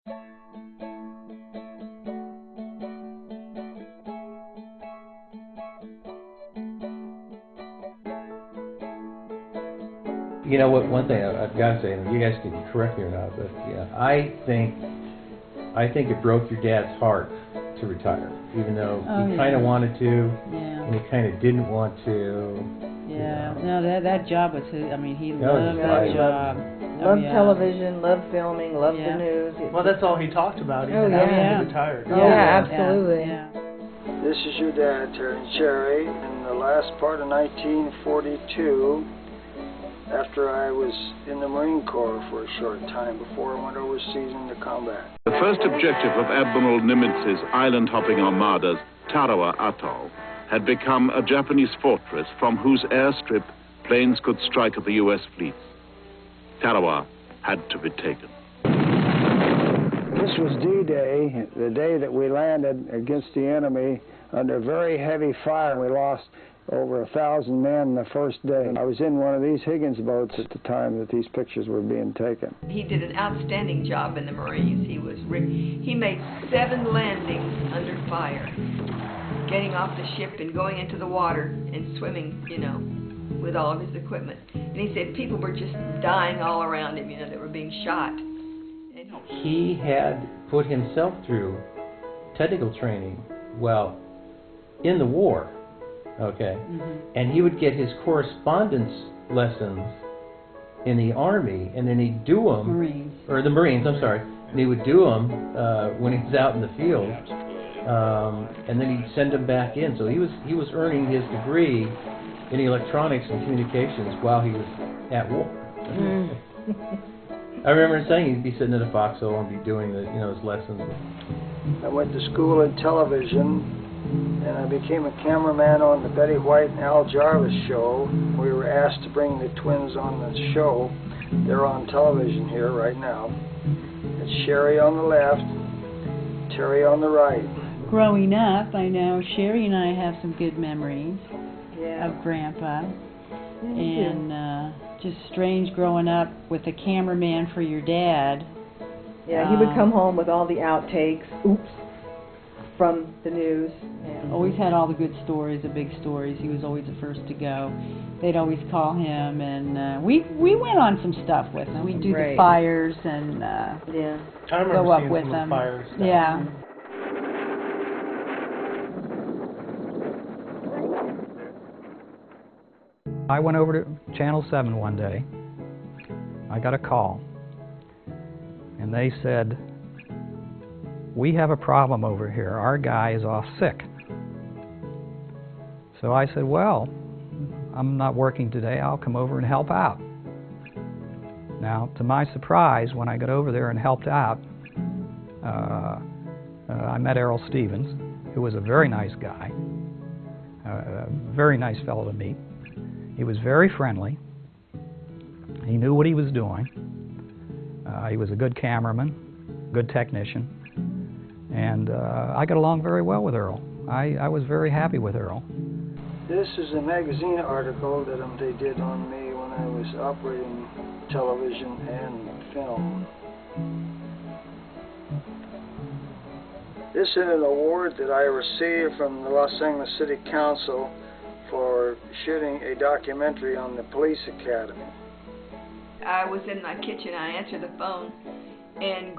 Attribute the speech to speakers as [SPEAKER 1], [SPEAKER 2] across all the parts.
[SPEAKER 1] You know what? One thing I've got to say, and you guys can correct me or not, but yeah, I think it broke your dad's heart to retire, even though he kind of wanted to, and he kind of didn't want to.
[SPEAKER 2] Yeah, no, that job was his. I mean, he loved that job.
[SPEAKER 3] Loved television, loved filming, loved the news.
[SPEAKER 4] Well, that's all he talked about, even after he retired.
[SPEAKER 3] Yeah, absolutely.
[SPEAKER 2] Yeah.
[SPEAKER 5] This is your dad, Terry and Cherry, in the last part of 1942, after I was in the Marine Corps for a short time before I went overseas into combat.
[SPEAKER 6] The first objective of Admiral Nimitz's island-hopping armadas, Tarawa Atoll, had become a Japanese fortress from whose airstrip planes could strike at the U.S. fleets. Tarawa had to be taken.
[SPEAKER 7] This was D-Day, the day that we landed against the enemy under very heavy fire. We lost over 1,000 men the first day. I was in one of these Higgins boats at the time that these pictures were being taken.
[SPEAKER 8] He did an outstanding job in the Marines. He made 7 landings under fire, getting off the ship and going into the water and swimming, you know, with all of his equipment. And he said people were just dying all around him, you know, they were being shot. And
[SPEAKER 1] he had put himself through technical training, well, in the war. Okay, and he would get his correspondence lessons in the Army, and then he'd do them, the Marines, I'm sorry, and he would do them when he was out in the field, and then he'd send them back in. So he was earning his degree in electronics and communications while he was at war. I remember him saying he'd be sitting in a foxhole and be doing his lessons.
[SPEAKER 5] I went to school in television. And I became a cameraman on the Betty White and Al Jarvis show. We were asked to bring the twins on the show. They're on television here right now. It's Sherry on the left, Terry on the right.
[SPEAKER 2] Growing up, I know Sherry and I have some good memories of Grandpa. And just strange growing up with a cameraman for your dad.
[SPEAKER 3] Yeah, he would come home with all the outtakes. Oops. From the news.
[SPEAKER 2] Yeah, always had all the good stories, the big stories. He was always the first to go. They'd always call him, and we went on some stuff with him. We'd do the fires and go up with them. Yeah.
[SPEAKER 9] I went over to Channel 7 one day. I got a call, and they said, "We have a problem over here. Our guy is off sick." So I said, "Well, I'm not working today. I'll come over and help out." Now, to my surprise, when I got over there and helped out, I met Earl Stevens, who was a very nice guy, a very nice fellow to meet. He was very friendly. He knew what he was doing. He was a good cameraman, good technician. And I got along very well with Earl. I was very happy with Earl.
[SPEAKER 5] This is a magazine article that they did on me when I was operating television and film. This is an award that I received from the Los Angeles City Council for shooting a documentary on the police academy.
[SPEAKER 8] I was in my kitchen, I answered the phone, and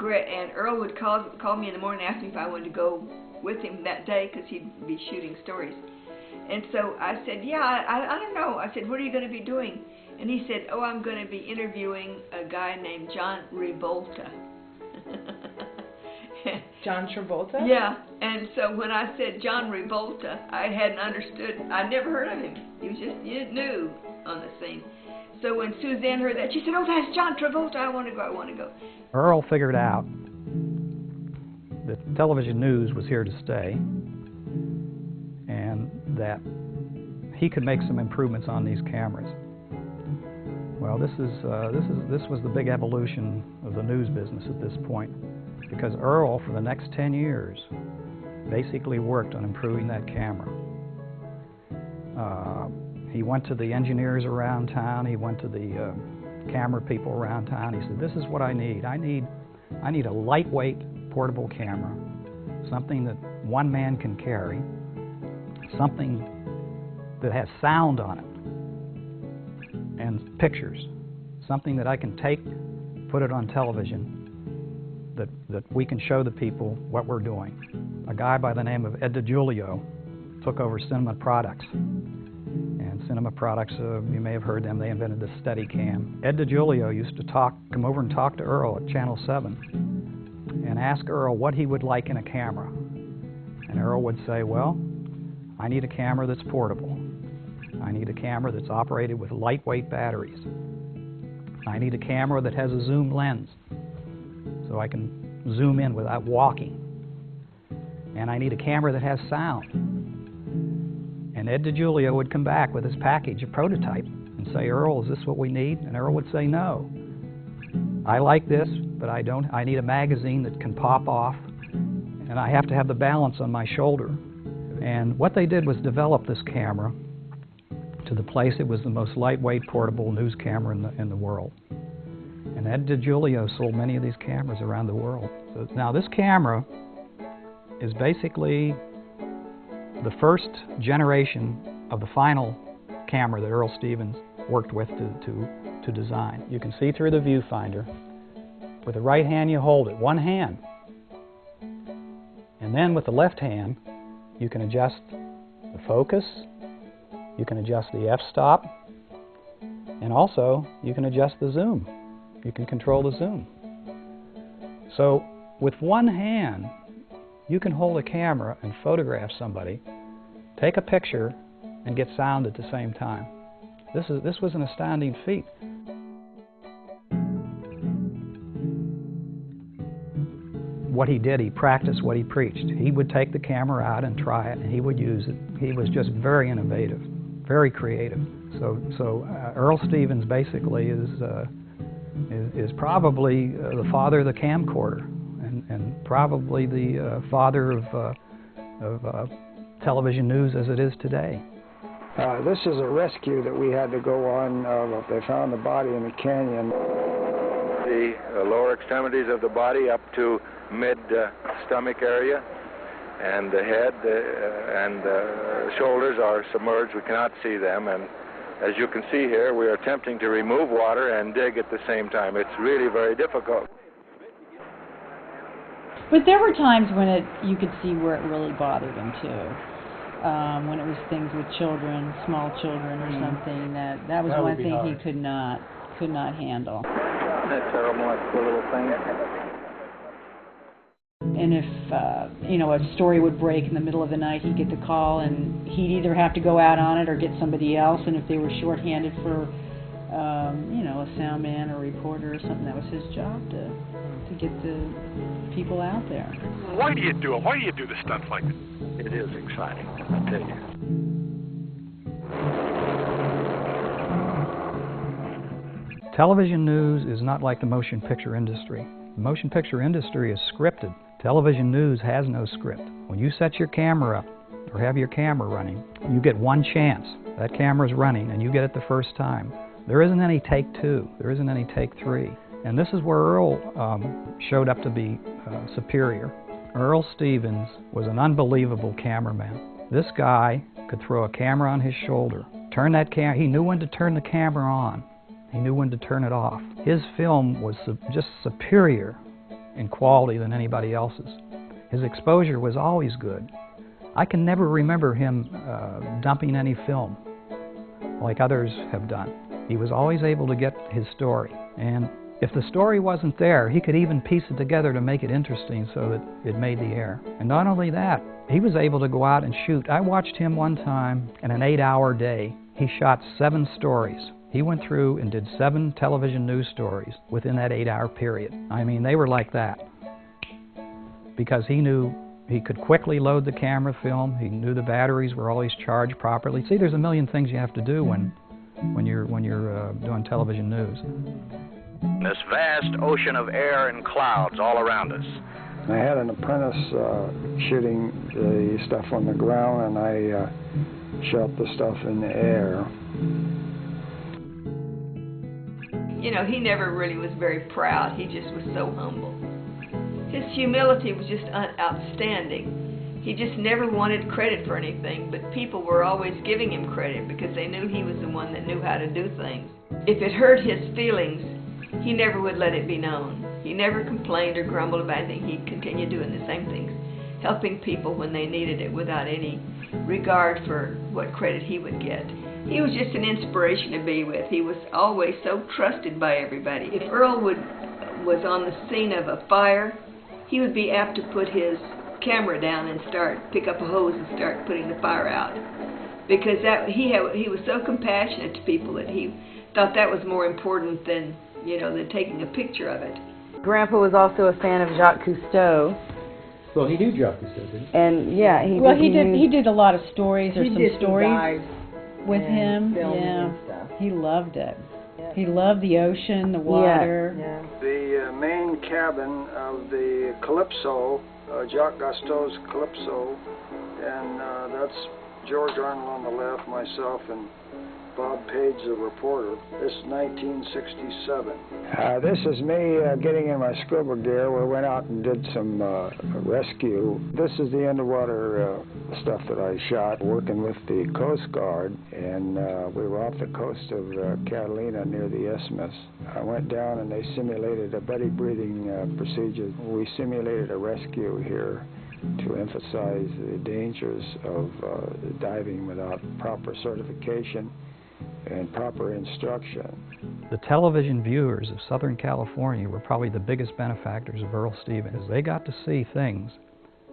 [SPEAKER 8] Earl would call me in the morning and ask me if I wanted to go with him that day because he'd be shooting stories. And so I said, yeah, I don't know. I said, what are you going to be doing? And he said, oh, I'm going to be interviewing a guy named John Travolta.
[SPEAKER 10] John Travolta?
[SPEAKER 8] Yeah, and so when I said John Travolta, I hadn't understood. I'd never heard of him. He was just new on the scene. So when Suzanne heard that, she said, oh, that's John Travolta. I want to go.
[SPEAKER 9] Earl figured out that television news was here to stay and that he could make some improvements on these cameras. Well, this was the big evolution of the news business at this point, because Earl, for the next 10 years, basically worked on improving that camera. He went to the engineers around town, he went to the camera people around town. He said, this is what I need. I need I need a lightweight portable camera, something that one man can carry, something that has sound on it, and pictures, something that I can take, put it on television, that we can show the people what we're doing. A guy by the name of Ed DiGiulio took over Cinema Products. And Cinema Products, you may have heard them, they invented the Steadicam. Ed DiGiulio used to come over and talk to Earle at Channel 7 and ask Earle what he would like in a camera. And Earle would say, well, I need a camera that's portable. I need a camera that's operated with lightweight batteries. I need a camera that has a zoom lens, so I can zoom in without walking. And I need a camera that has sound. And Ed DiGiulio would come back with his package, a prototype, and say, Earle, is this what we need? And Earle would say, no. I like this, but I don't. I need a magazine that can pop off, and I have to have the balance on my shoulder. And what they did was develop this camera to the place it was the most lightweight portable news camera in the world. And Ed DiGiulio sold many of these cameras around the world. So now this camera is basically the first generation of the final camera that Earl Stevens worked with to design. You can see through the viewfinder. With the right hand you hold it, one hand. And then with the left hand you can adjust the focus, you can adjust the f-stop, and also you can adjust the zoom. You can control the zoom. So with one hand you can hold a camera and photograph somebody, take a picture, and get sound at the same time. This was an astounding feat. What he did, he practiced what he preached. He would take the camera out and try it, and he would use it. He was just very innovative, very creative. So Earl Stevens basically is probably the father of the camcorder, and probably the father of television news as it is today.
[SPEAKER 7] This is a rescue that we had to go on. They found the body in the canyon.
[SPEAKER 10] The lower extremities of the body up to mid-stomach area, and the head and shoulders are submerged. We cannot see them, and as you can see here, we are attempting to remove water and dig at the same time. It's really very difficult.
[SPEAKER 2] But there were times when you could see where it really bothered him too. When it was things with children, small children or something, that was one thing he could not handle.
[SPEAKER 10] That terrible, poor little thing.
[SPEAKER 2] And if a story would break in the middle of the night, he'd get the call, and he'd either have to go out on it or get somebody else. And if they were shorthanded for, a sound man or reporter or something, that was his job to get the people out there.
[SPEAKER 11] Why do you do it? Why do you do the stunts like this?
[SPEAKER 10] It is exciting, I tell you.
[SPEAKER 9] Television news is not like the motion picture industry. The motion picture industry is scripted. Television news has no script. When you set your camera up or have your camera running, you get one chance. That camera's running and you get it the first time. There isn't any take two. There isn't any take three. And this is where Earle showed up to be superior. Earl Stevens was an unbelievable cameraman. This guy could throw a camera on his shoulder, turn that camera. He knew when to turn the camera on. He knew when to turn it off. His film was just superior in quality than anybody else's. His exposure was always good. I can never remember him dumping any film like others have done. He was always able to get his story. And if the story wasn't there, he could even piece it together to make it interesting so that it made the air. And not only that, he was able to go out and shoot. I watched him one time in an 8-hour day. He shot 7 stories. He went through and did 7 television news stories within that 8-hour period. I mean, they were like that. Because he knew he could quickly load the camera film. He knew the batteries were always charged properly. See, there's a million things you have to do when you're doing television news.
[SPEAKER 12] This vast ocean of air and clouds all around us.
[SPEAKER 7] I had an apprentice shooting the stuff on the ground, and I shot the stuff in the air.
[SPEAKER 8] You know, he never really was very proud. He just was so humble. His humility was just outstanding. He just never wanted credit for anything, but people were always giving him credit because they knew he was the one that knew how to do things. If it hurt his feelings, he never would let it be known. He never complained or grumbled about anything. He'd continue doing the same things, helping people when they needed it without any regard for what credit he would get. He was just an inspiration to be with. He was always so trusted by everybody. If Earle was on the scene of a fire, he would be apt to put his camera down and pick up a hose and start putting the fire out. Because he was so compassionate to people that he thought that was more important than taking a picture of it.
[SPEAKER 13] Grandpa was also a fan of Jacques Cousteau.
[SPEAKER 1] Well, he knew Jacques Cousteau, didn't he?
[SPEAKER 13] And yeah,
[SPEAKER 2] he did a lot of stories or
[SPEAKER 3] he
[SPEAKER 2] some
[SPEAKER 3] did
[SPEAKER 2] stories with him.
[SPEAKER 3] Filming
[SPEAKER 2] Yeah,
[SPEAKER 3] and stuff.
[SPEAKER 2] he loved it. Yeah. He loved the ocean, the water.
[SPEAKER 3] Yeah.
[SPEAKER 5] The main cabin of the Calypso, Jacques Cousteau's Calypso, and that's George Arnold on the left, myself, and Bob Page, the reporter. This is 1967.
[SPEAKER 7] This is me getting in my scuba gear. We went out and did some rescue. This is the underwater stuff that I shot, working with the Coast Guard, and we were off the coast of Catalina near the isthmus. I went down and they simulated a buddy breathing procedure. We simulated a rescue here to emphasize the dangers of diving without proper certification and proper instruction.
[SPEAKER 9] The television viewers of Southern California were probably the biggest benefactors of Earl Stevens. They got to see things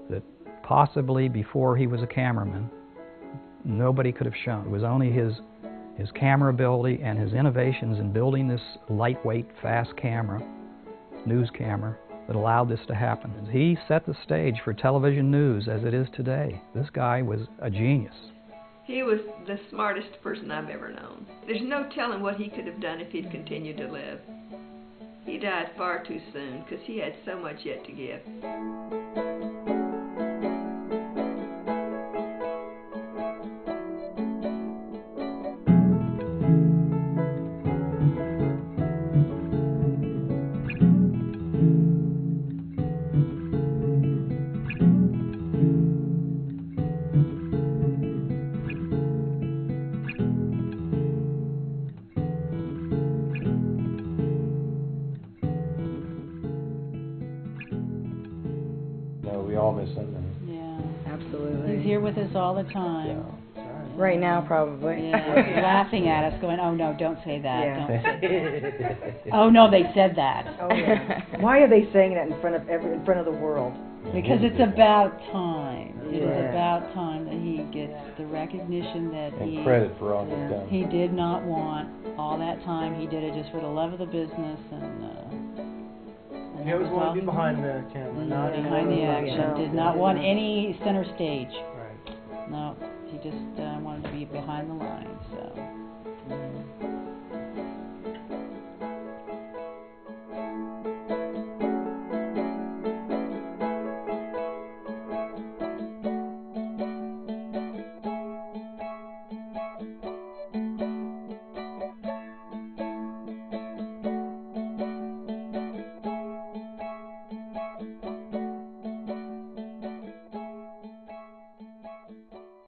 [SPEAKER 9] that possibly before he was a cameraman, nobody could have shown. It was only his camera ability and his innovations in building this lightweight, fast camera, news camera, that allowed this to happen. He set the stage for television news as it is today. This guy was a genius.
[SPEAKER 8] He was the smartest person I've ever known. There's no telling what he could have done if he'd continued to live. He died far too soon because he had so much yet to give.
[SPEAKER 1] We all miss him.
[SPEAKER 2] Yeah,
[SPEAKER 13] absolutely.
[SPEAKER 2] He's here with us all the time.
[SPEAKER 13] Right now, probably.
[SPEAKER 2] Yeah, laughing at us, going, "Oh no, don't say that."
[SPEAKER 3] Yeah.
[SPEAKER 2] Don't say that. Oh no, they said that.
[SPEAKER 3] Oh yeah. Why are they saying that in front of the world?
[SPEAKER 2] Because it's about time. It is
[SPEAKER 3] Yeah.
[SPEAKER 2] about time that he gets the recognition that
[SPEAKER 1] And credit for all he's done.
[SPEAKER 2] he did not want all that time. He did it just for the love of the business
[SPEAKER 4] He always wanted to be behind the camera, not
[SPEAKER 2] behind the action. Did not want any center stage.
[SPEAKER 4] Right.
[SPEAKER 2] No, he just wanted to be behind the lines. So.